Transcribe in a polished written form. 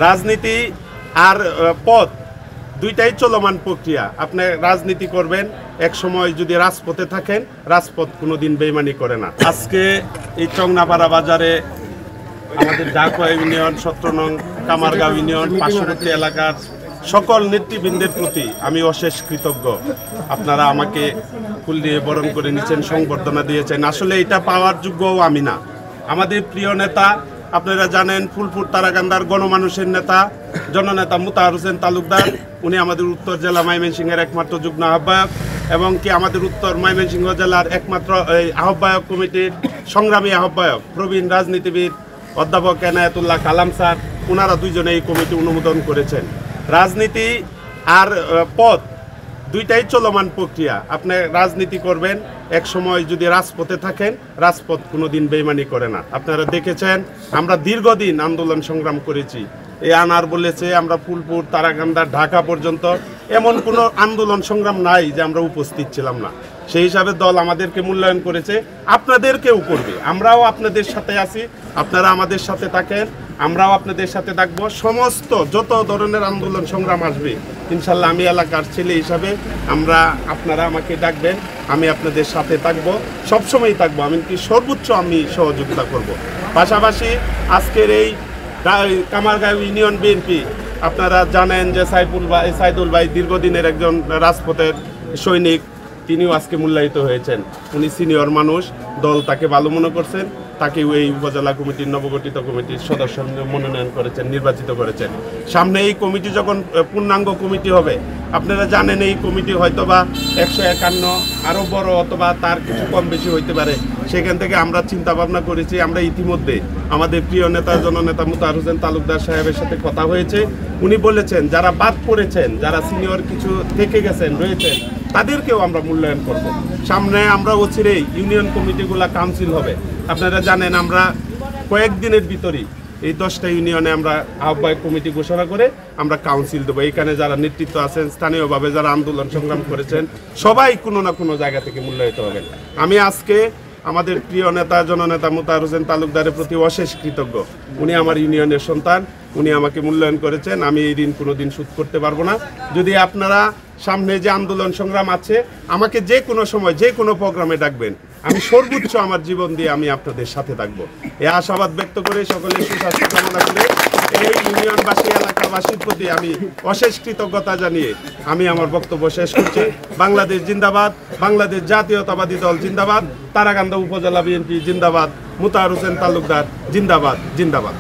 রাজনীতি আর পদ দুইটাই চলমান প্রক্রিয়া। আপনি রাজনীতি করবেন, এক সময় যদি রাজপথে থাকেন, রাজপথ কোনোদিন বেইমানি করে না। আজকে এই চংনাপাড়া বাজারে আমাদের ডাকুয়া ইউনিয়ন, 17 নং কামারগাঁও ইউনিয়ন, পার্শ্ববর্তী এলাকার সকল নেতৃবৃন্দের প্রতি আমি অশেষ কৃতজ্ঞ। আপনারা আমাকে ফুল দিয়ে বরণ করে নিচ্ছেন, সংবর্ধনা দিয়েছেন। আসলে এটা পাওয়ার যোগ্যও আমি না। আমাদের প্রিয় নেতা, আপনারা জানেন, ফুলপুর তারাকান্দার গণমানুষের নেতা, জননেতা মোতাহার হোসেন তালুকদার, উনি আমাদের উত্তর জেলা ময়মনসিংহের একমাত্র যুগ্ম আহ্বায়ক এবং কি আমাদের উত্তর ময়মনসিংহ জেলার একমাত্র আহ্বায়ক কমিটির সংগ্রামী আহ্বায়ক, প্রবীণ রাজনীতিবিদ অধ্যাপক এনায়েতুল্লাহ কালাম স্যার, ওনারা দুইজনে এই কমিটি অনুমোদন করেছেন। রাজনীতি আর পদ দুইটাই চলমান প্রক্রিয়া। আপনি রাজনীতি করবেন, এক সময় যদি রাজপথে থাকেন, রাজপথ কোনোদিন বেইমানি করে না। আপনারা দেখেছেন, আমরা দীর্ঘদিন আন্দোলন সংগ্রাম করেছি। এই আনার বলেছে আমরা ফুলপুর, তারাকান্দা, ঢাকা পর্যন্ত এমন কোনো আন্দোলন সংগ্রাম নাই যে আমরা উপস্থিত ছিলাম না। সেই হিসাবে দল আমাদেরকে মূল্যায়ন করেছে, আপনাদেরকেও করবে। আমরাও আপনাদের সাথে আছি, আপনারা আমাদের সাথে থাকেন, আমরাও আপনাদের সাথে থাকবো। সমস্ত যত ধরনের আন্দোলন সংগ্রাম আসবে, ইনশাল্লাহ আমি এলাকার ছেলে হিসাবে আপনারা আমাকে ডাকবেন, আমি আপনাদের সাথে থাকবো, সবসময়ই থাকবো। এমনকি সর্বোচ্চ আমি সহযোগিতা করব। পাশাপাশি আজকের এই কামারগাঁও ইউনিয়ন বিএনপি, আপনারা জানেন যে সাইদুল ভাই দীর্ঘদিনের একজন রাজপথের সৈনিক, তিনিও আজকে মূল্যায়িত হয়েছেন। উনি সিনিয়র মানুষ, দল তাকে ভালো মনে করছেন, তাকে এই উপজেলা কমিটির নবগঠিত কমিটির সদস্য মনোনয়ন করেছেন, নির্বাচিত করেছেন। সামনে এই কমিটি যখন পূর্ণাঙ্গ কমিটি হবে, আপনারা জানেন এই কমিটি হয়তোবা 151 আরও বড় অথবা তার কিছু কম বেশি হইতে পারে। সেখান থেকে আমরা চিন্তা ভাবনা করেছি, আমরা ইতিমধ্যে আমাদের প্রিয় নেতা জননেতা মোতাহার হোসেন তালুকদার সাহেবের সাথে কথা হয়েছে। উনি বলেছেন যারা বাদ পড়েছেন, যারা সিনিয়র কিছু থেকে গেছেন রয়েছেন, তাদেরকেও আমরা মূল্যায়ন করব। সামনে আমরা অচিরেই ইউনিয়ন কমিটিগুলা কাউন্সিল হবে। আপনারা জানেন আমরা কয়েকদিনের ভিতরেই এই 10টা ইউনিয়নে আমরা আহ্বায়ক কমিটি ঘোষণা করে আমরা কাউন্সিল দেবো। এইখানে যারা নেতৃত্ব আছেন, স্থানীয়ভাবে যারা আন্দোলন সংগ্রাম করেছেন, সবাই কোনো না কোনো জায়গা থেকে মূল্যায়িত হবেন। আমি আজকে আমাদের প্রিয় নেতা জননেতা মোতাহার হোসেন তালুকদারের প্রতি অশেষ কৃতজ্ঞ। উনি আমার ইউনিয়নের সন্তান, উনি আমাকে মূল্যায়ন করেছেন। আমি এই ঋণ কোনো দিন শোধ করতে পারবো না। যদি আপনারা সামনে যে আন্দোলন সংগ্রাম আছে, আমাকে যে কোনো সময় যে কোনো প্রোগ্রামে ডাকবেন, আমি সর্বোচ্চ আমার জীবন দিয়ে আমি আপনাদের সাথে থাকবো। এই আশাবাদ ব্যক্ত করে, সকলের সুস্বাস্থ্য কামনা করে, এই ইউনিয়নবাসী এলাকাবাসীর প্রতি আমি অশেষ কৃতজ্ঞতা জানিয়ে আমি আমার বক্তব্য শেষ করছি। বাংলাদেশ জিন্দাবাদ, বাংলাদেশ জাতীয়তাবাদী দল জিন্দাবাদ, তারাকান্দা উপজেলা বিএনপি জিন্দাবাদ, মোতাহার হোসেন তালুকদার জিন্দাবাদ, জিন্দাবাদ।